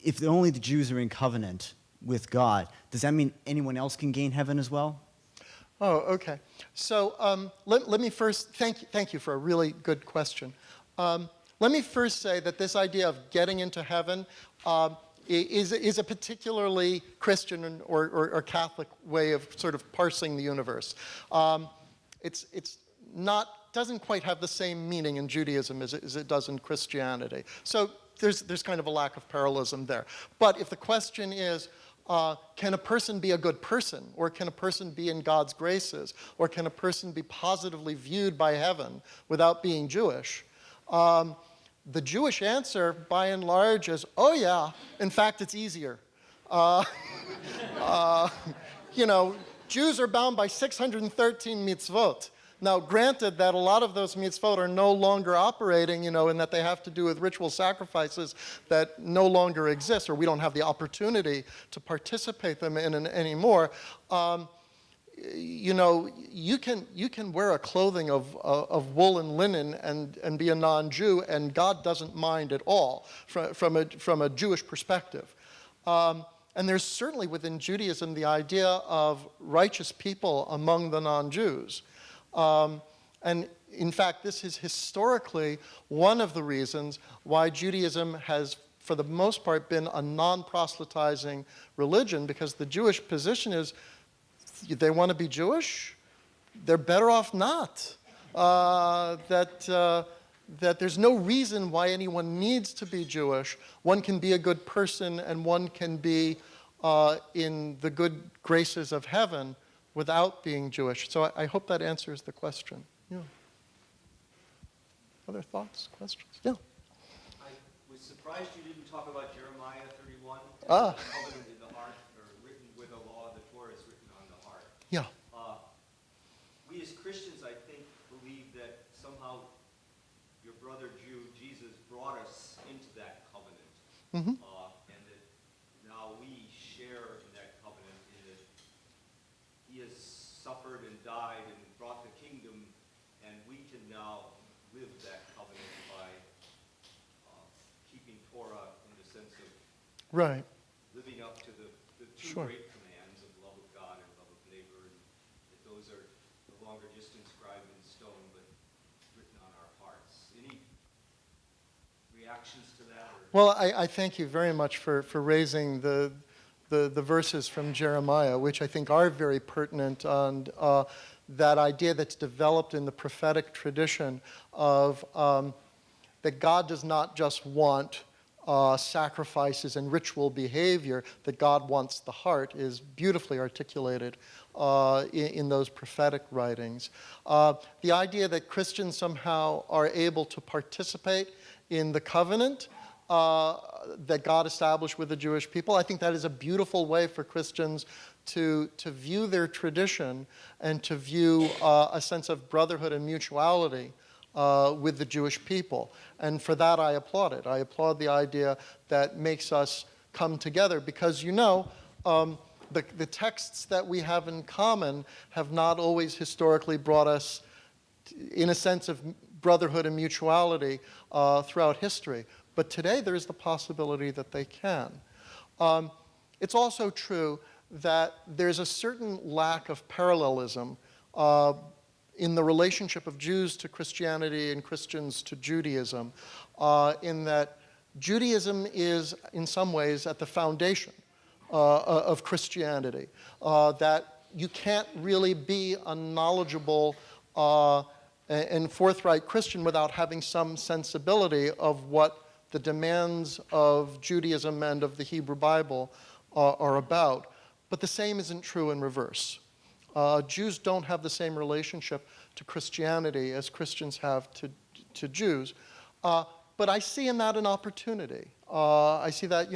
Speaker 5: if only the Jews are in covenant with God, does that mean anyone else can gain heaven as well?
Speaker 2: Oh, okay. So let me first, thank you for a really good question. Let me first say that this idea of getting into heaven is a particularly Christian or Catholic way of sort of parsing the universe. It's not, doesn't quite have the same meaning in Judaism as it does in Christianity. So there's kind of a lack of parallelism there. But if the question is, can a person be a good person? Or can a person be in God's graces? Or can a person be positively viewed by heaven without being Jewish? The Jewish answer, by and large, is, oh yeah, in fact, it's easier. You know, Jews are bound by 613 mitzvot. Now, granted that a lot of those mitzvot are no longer operating, you know, and that they have to do with ritual sacrifices that no longer exist, or we don't have the opportunity to participate in them anymore. You know, you can wear a clothing of wool and linen and be a non-Jew, and God doesn't mind at all from a Jewish perspective. And there's certainly within Judaism the idea of righteous people among the non-Jews. And in fact, this is historically one of the reasons why Judaism has, for the most part, been a non-proselytizing religion, because the Jewish position is, they want to be Jewish, they're better off not. That there's no reason why anyone needs to be Jewish. One can be a good person and one can be in the good graces of heaven without being Jewish. So I hope that answers the question. Yeah. Other thoughts, questions? Yeah.
Speaker 6: I was surprised you didn't talk about Jeremiah 31.
Speaker 2: Ah.
Speaker 6: The covenant in the heart, or written with the law of the Torah is written on the heart.
Speaker 2: Yeah.
Speaker 6: We as Christians, I think, believe that somehow your brother Jew, Jesus, brought us into that covenant.
Speaker 2: Mm-hmm.
Speaker 6: And that now we share in that covenant in that he has suffered and died and brought the kingdom, and we can now live that covenant by keeping Torah in the sense of
Speaker 2: Right.
Speaker 6: living up to the two
Speaker 2: Sure.
Speaker 6: great commands of love of God and love of neighbor, and that those are no longer just inscribed in stone, but written on our hearts. Any reactions to that? Or?
Speaker 2: Well, I thank you very much for raising the verses from Jeremiah, which I think are very pertinent, and that idea that's developed in the prophetic tradition of that God does not just want sacrifices and ritual behavior, that God wants the heart, is beautifully articulated in those prophetic writings. The idea that Christians somehow are able to participate in the covenant that God established with the Jewish people, I think that is a beautiful way for Christians to view their tradition and to view a sense of brotherhood and mutuality with the Jewish people. And for that, I applaud it. I applaud the idea that makes us come together, because the texts that we have in common have not always historically brought us in a sense of brotherhood and mutuality throughout history. But today there is the possibility that they can. It's also true that there's a certain lack of parallelism in the relationship of Jews to Christianity and Christians to Judaism, in that Judaism is in some ways at the foundation of Christianity, that you can't really be a knowledgeable and forthright Christian without having some sensibility of what the demands of Judaism and of the Hebrew Bible are about. But the same isn't true in reverse. Jews don't have the same relationship to Christianity as Christians have to Jews. But I see in that an opportunity. I see that,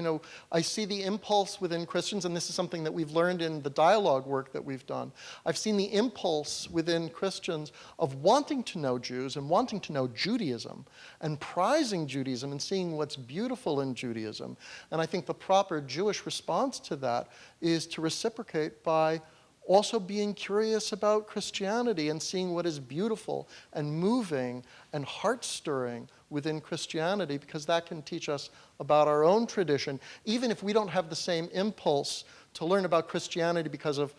Speaker 2: I see the impulse within Christians, and this is something that we've learned in the dialogue work that we've done. I've seen the impulse within Christians of wanting to know Jews and wanting to know Judaism and prizing Judaism and seeing what's beautiful in Judaism. And I think the proper Jewish response to that is to reciprocate by also being curious about Christianity and seeing what is beautiful and moving and heart-stirring within Christianity, because that can teach us about our own tradition, even if we don't have the same impulse to learn about Christianity because of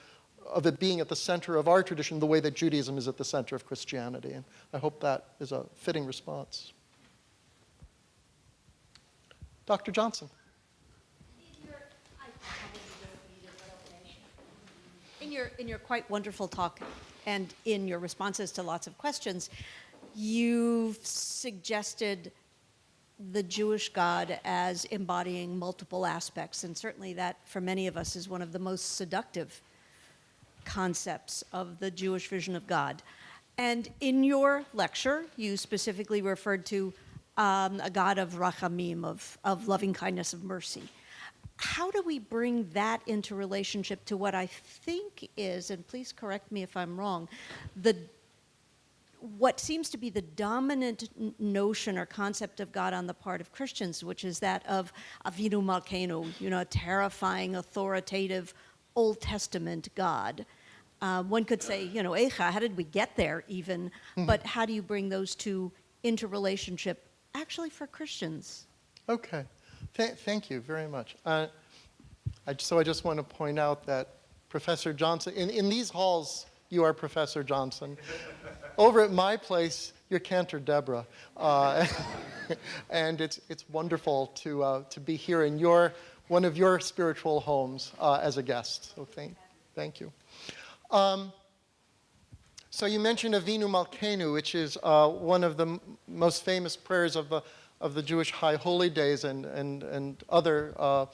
Speaker 2: it being at the center of our tradition, the way that Judaism is at the center of Christianity. And I hope that is a fitting response. Dr. Johnson.
Speaker 7: In your quite wonderful talk and in your responses to lots of questions, you've suggested the Jewish God as embodying multiple aspects, and certainly that, for many of us, is one of the most seductive concepts of the Jewish vision of God. And in your lecture, you specifically referred to a God of rachamim, of loving kindness, of mercy. How do we bring that into relationship to what I think is, and please correct me if I'm wrong, what seems to be the dominant notion or concept of God on the part of Christians, which is that of Avinu Malkeinu, a terrifying, authoritative, Old Testament God. One could say, Eicha, how did we get there even? But how do you bring those two into relationship, actually for Christians?
Speaker 2: Okay. Thank you very much. So I just want to point out that Professor Johnson, in these halls, you are Professor Johnson. Over at my place, you're Cantor Deborah. And it's wonderful to be here in one of your spiritual homes as a guest. So thank you. So you mentioned Avinu Malkeinu, which is one of the most famous prayers of the Jewish High Holy Days and other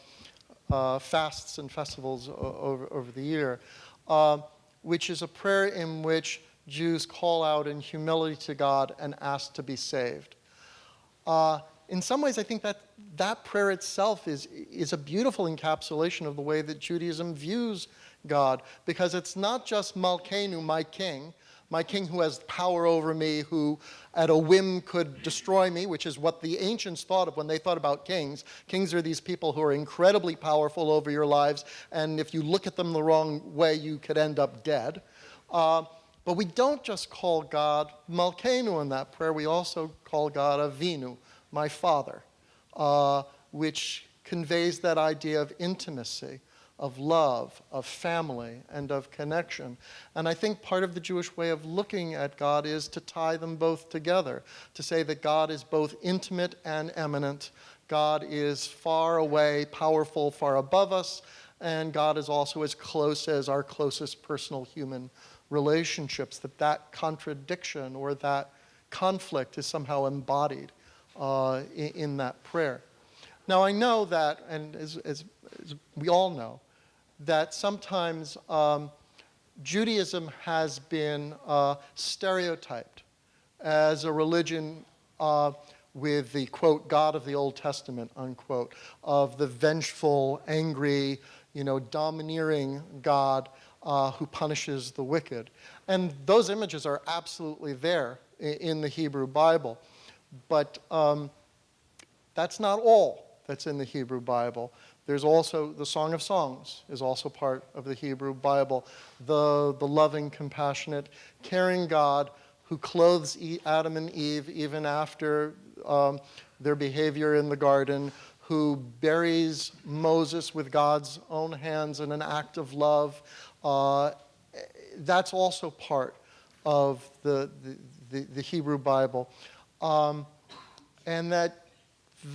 Speaker 2: fasts and festivals over the year, which is a prayer in which Jews call out in humility to God and ask to be saved. In some ways, I think that prayer itself is a beautiful encapsulation of the way that Judaism views God, because it's not just Malkeinu, my king who has power over me, who at a whim could destroy me, which is what the ancients thought of when they thought about kings. Kings are these people who are incredibly powerful over your lives, and if you look at them the wrong way, you could end up dead. But we don't just call God Malkeinu in that prayer, we also call God Avinu, my father, which conveys that idea of intimacy, of love, of family, and of connection. And I think part of the Jewish way of looking at God is to tie them both together, to say that God is both intimate and eminent. God is far away, powerful, far above us, and God is also as close as our closest personal human relationships, that contradiction or that conflict is somehow embodied in that prayer. Now I know that, and as we all know, that sometimes Judaism has been stereotyped as a religion with the, quote, God of the Old Testament, unquote, of the vengeful, angry, domineering God who punishes the wicked. And those images are absolutely there in the Hebrew Bible. But that's not all that's in the Hebrew Bible. There's also the Song of Songs is also part of the Hebrew Bible. The loving, compassionate, caring God who clothes Adam and Eve even after their behavior in the garden, who buries Moses with God's own hands in an act of love. That's also part of the Hebrew Bible. And that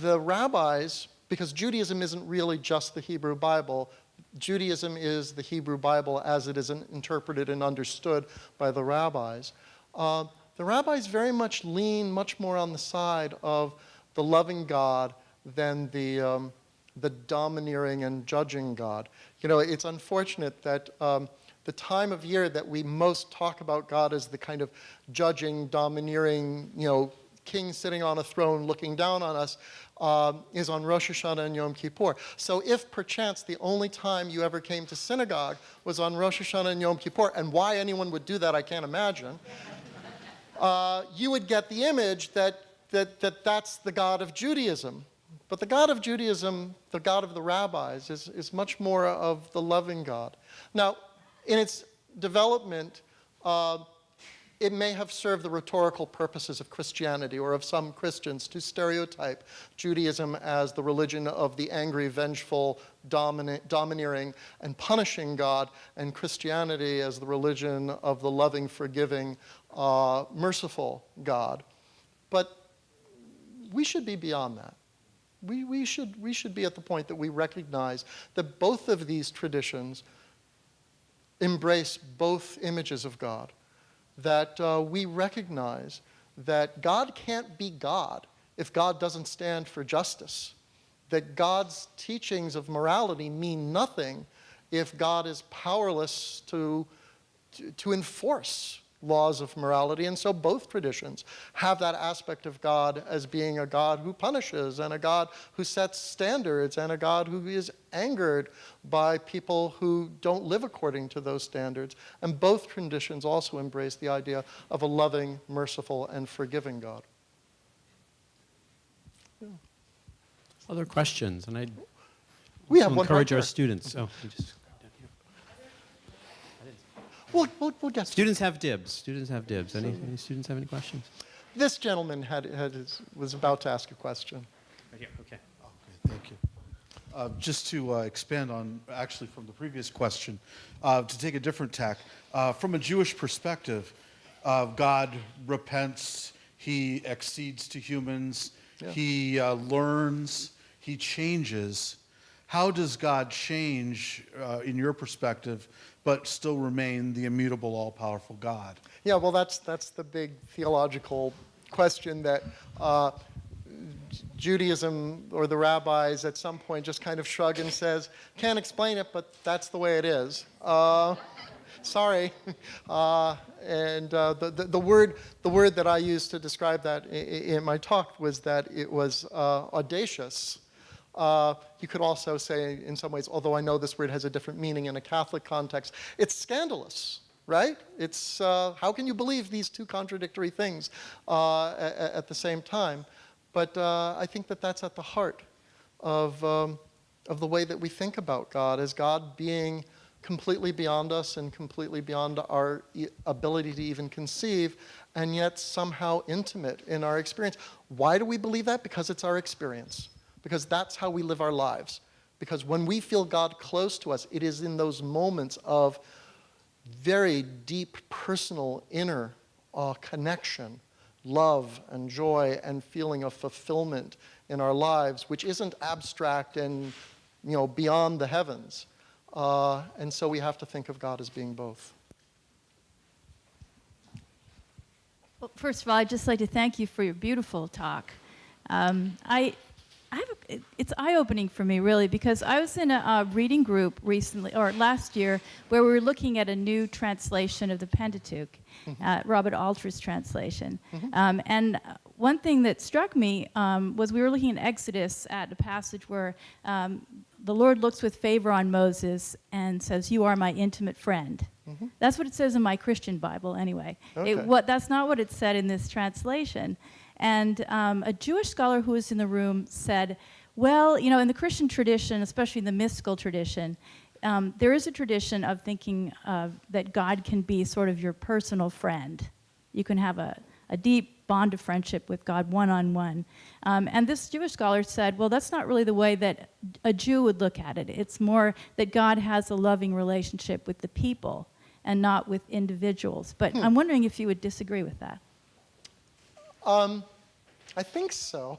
Speaker 2: the rabbis, because Judaism isn't really just the Hebrew Bible, Judaism is the Hebrew Bible as it is interpreted and understood by the rabbis. The rabbis very much lean much more on the side of the loving God than the domineering and judging God. It's unfortunate that the time of year that we most talk about God as the kind of judging, domineering, king sitting on a throne looking down on us is on Rosh Hashanah and Yom Kippur. So if perchance the only time you ever came to synagogue was on Rosh Hashanah and Yom Kippur, and why anyone would do that I can't imagine, you would get the image that's the God of Judaism. But the God of Judaism, the God of the rabbis, is much more of the loving God. Now, in its development, it may have served the rhetorical purposes of Christianity or of some Christians to stereotype Judaism as the religion of the angry, vengeful, domineering, and punishing God, and Christianity as the religion of the loving, forgiving, merciful God. But we should be beyond that. We should be at the point that we recognize that both of these traditions embrace both images of God. That we recognize that God can't be God if God doesn't stand for justice. That God's teachings of morality mean nothing if God is powerless to enforce laws of morality. And so both traditions have that aspect of God as being a God who punishes, and a God who sets standards, and a God who is angered by people who don't live according to those standards. And both traditions also embrace the idea of a loving, merciful, and forgiving God. Yeah.
Speaker 1: Other questions? And I'd
Speaker 2: We
Speaker 1: also
Speaker 2: have one
Speaker 1: encourage
Speaker 2: right
Speaker 1: our
Speaker 2: there.
Speaker 1: students. Oh, you just
Speaker 2: We'll get
Speaker 1: students have dibs. Students have dibs. Any students have any questions?
Speaker 2: This gentleman was about to ask a question.
Speaker 1: Right here. Okay.
Speaker 8: Okay, thank you. Just to expand on, actually, from the previous question, to take a different tack, from a Jewish perspective, God repents, he accedes to humans, he learns, he changes. How does God change, in your perspective, but still remain the immutable, all-powerful God?
Speaker 2: Yeah, well, that's the big theological question that Judaism or the rabbis at some point just kind of shrug and says, can't explain it, but that's the way it is. Sorry. The word that I used to describe that in my talk was that it was audacious. You could also say, in some ways, although I know this word has a different meaning in a Catholic context, it's scandalous, right? It's how can you believe these two contradictory things at the same time? But I think that that's at the heart of the way that we think about God, as God being completely beyond us and completely beyond our ability to even conceive, and yet somehow intimate in our experience. Why do we believe that? Because it's our experience. Because that's how we live our lives. Because when we feel God close to us, it is in those moments of very deep personal inner connection, love and joy and feeling of fulfillment in our lives, which isn't abstract and beyond the heavens. And so we have to think of God as being both.
Speaker 9: Well, first of all, I'd just like to thank you for your beautiful talk. It's eye-opening for me, really, because I was in a reading group recently, or last year, where we were looking at a new translation of the Pentateuch, Robert Alter's translation. And one thing that struck me was we were looking in Exodus at a passage where the Lord looks with favor on Moses and says, "You are my intimate friend." That's what it says in my Christian Bible, anyway.
Speaker 2: Okay.
Speaker 9: That's not what it said in this translation. And a Jewish scholar who was in the room said, well, in the Christian tradition, especially the mystical tradition, there is a tradition of thinking that God can be sort of your personal friend. You can have a deep bond of friendship with God one-on-one. And this Jewish scholar said, well, that's not really the way that a Jew would look at it. It's more that God has a loving relationship with the people and not with individuals. But I'm wondering if you would disagree with that.
Speaker 2: I think so.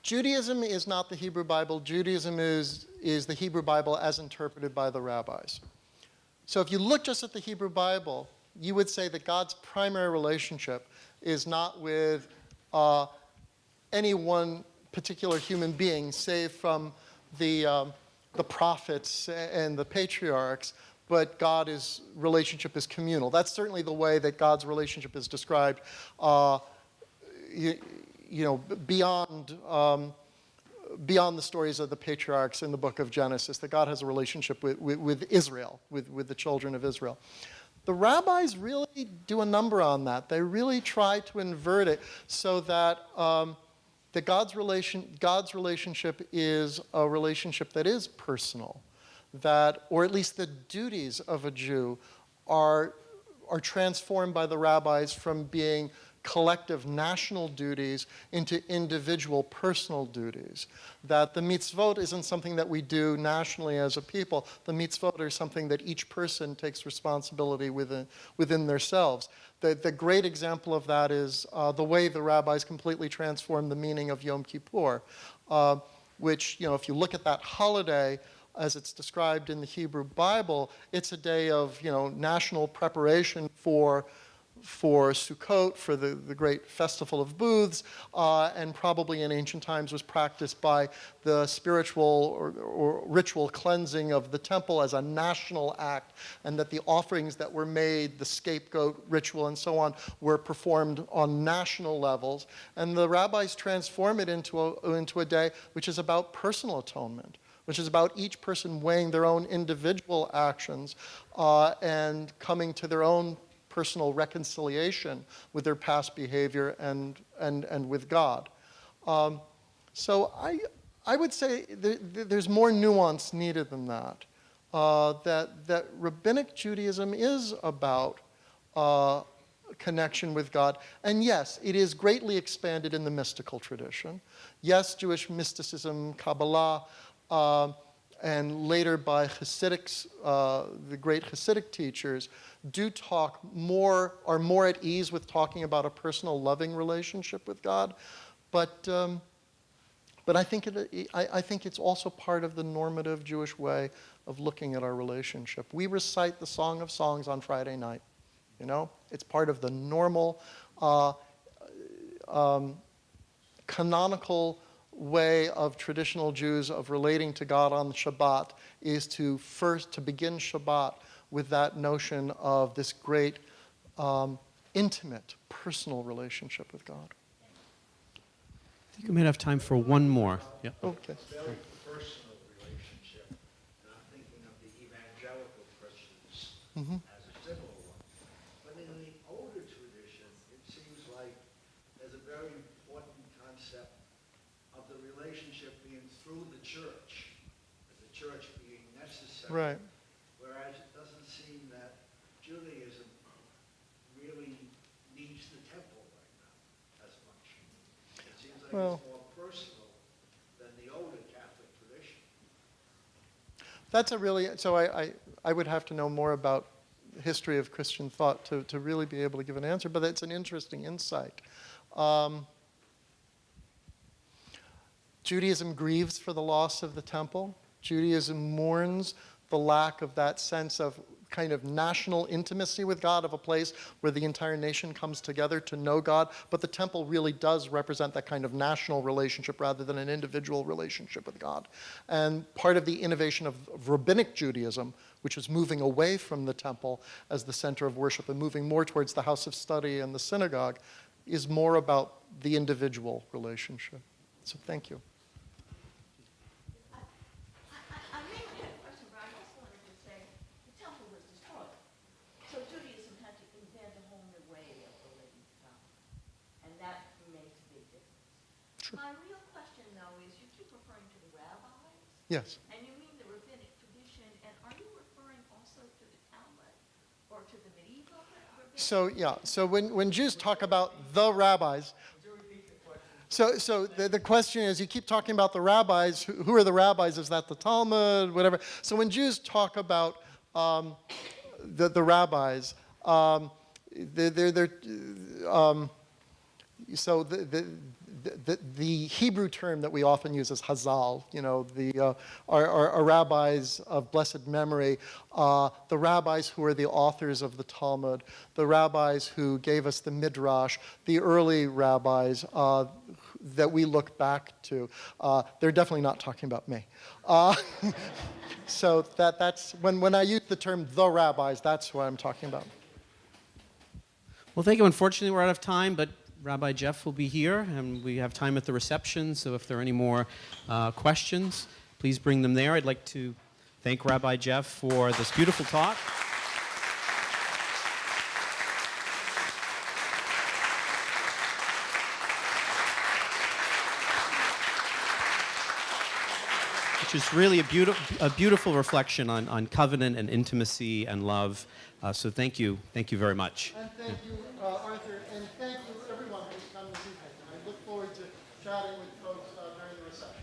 Speaker 2: Judaism is not the Hebrew Bible. Judaism is the Hebrew Bible as interpreted by the rabbis. So if you look just at the Hebrew Bible, you would say that God's primary relationship is not with any one particular human being, save from the prophets and the patriarchs, but God's relationship is communal. That's certainly the way that God's relationship is described, beyond the stories of the patriarchs in the book of Genesis, that God has a relationship with Israel, with the children of Israel. The rabbis really do a number on that. They really try to invert it so that that God's relationship is a relationship that is personal, that, or at least the duties of a Jew are transformed by the rabbis from being collective national duties into individual personal duties. That the mitzvot isn't something that we do nationally as a people. The mitzvot are something that each person takes responsibility within themselves. The great example of that is the way the rabbis completely transformed the meaning of Yom Kippur, which, if you look at that holiday, as it's described in the Hebrew Bible, it's a day of, national preparation for Sukkot, for the great festival of booths, and probably in ancient times was practiced by the spiritual or ritual cleansing of the temple as a national act, and that the offerings that were made, the scapegoat ritual and so on, were performed on national levels. And the rabbis transform it into a day which is about personal atonement, which is about each person weighing their own individual actions and coming to their own personal reconciliation with their past behavior and with God. So I would say there's more nuance needed than that. That Rabbinic Judaism is about connection with God. And yes, it is greatly expanded in the mystical tradition. Yes, Jewish mysticism, Kabbalah, and later by Hasidics, the great Hasidic teachers, do talk more, are more at ease with talking about a personal, loving relationship with God. But I think it's also part of the normative Jewish way of looking at our relationship. We recite the Song of Songs on Friday night. You know, it's part of the normal, canonical way of traditional Jews of relating to God on Shabbat is to begin Shabbat with that notion of this great, intimate, personal relationship with God.
Speaker 1: I think we might have time for one more. Yeah.
Speaker 2: Okay.
Speaker 10: Very personal relationship, and I'm thinking of the evangelical Christians as a similar one. But in the older tradition, it seems like there's a very important concept of the relationship being through the church, the church being necessary.
Speaker 2: Right.
Speaker 10: Whereas it doesn't seem that Judaism really needs the temple right now as much. It seems like
Speaker 2: Well,
Speaker 10: it's more personal than the older Catholic tradition.
Speaker 2: that's a really, so I would have to know more about the history of Christian thought to really be able to give an answer, but it's an interesting insight. Judaism grieves for the loss of the temple. Judaism mourns the lack of that sense of kind of national intimacy with God, of a place where the entire nation comes together to know God. But the temple really does represent that kind of national relationship rather than an individual relationship with God. And part of the innovation of rabbinic Judaism, which is moving away from the temple as the center of worship and moving more towards the house of study and the synagogue, is more about the individual relationship. So thank you.
Speaker 11: I may have had a question, but I also wanted to say the temple was destroyed. So Judaism had to invent a whole new way of relating to God. And that makes a big difference.
Speaker 2: Sure.
Speaker 11: My real question, though, is you keep referring to the rabbis.
Speaker 2: Yes.
Speaker 11: And you mean the rabbinic tradition. And are you referring also to the Talmud or to the medieval rabbinic?
Speaker 2: So when Jews talk about the rabbis, so the question is, you keep talking about the rabbis. Who are the rabbis? Is that the Talmud? Whatever. So when Jews talk about the rabbis, the Hebrew term that we often use is Hazal, you know, our rabbis of blessed memory, the rabbis who are the authors of the Talmud, the rabbis who gave us the Midrash, the early rabbis that we look back to. They're definitely not talking about me. So that's, when I use the term the rabbis, that's what I'm talking about.
Speaker 1: Well, thank you. Unfortunately, we're out of time, but Rabbi Jeff will be here, and we have time at the reception, so if there are any more questions, please bring them there. I'd like to thank Rabbi Jeff for this beautiful talk. Which is really a beautiful reflection on covenant and intimacy and love. So thank you very much.
Speaker 2: And thank you, Arthur, and thank you everyone who's come this evening. I look forward to chatting with folks during the reception.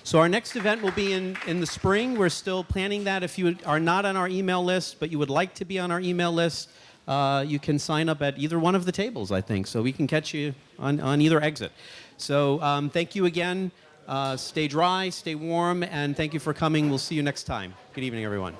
Speaker 1: So our next event will be in the spring. We're still planning that. If you are not on our email list, but you would like to be on our email list, you can sign up at either one of the tables, I think. So we can catch you on either exit. So thank you again. Stay dry, stay warm, and thank you for coming. We'll see you next time. Good evening, everyone.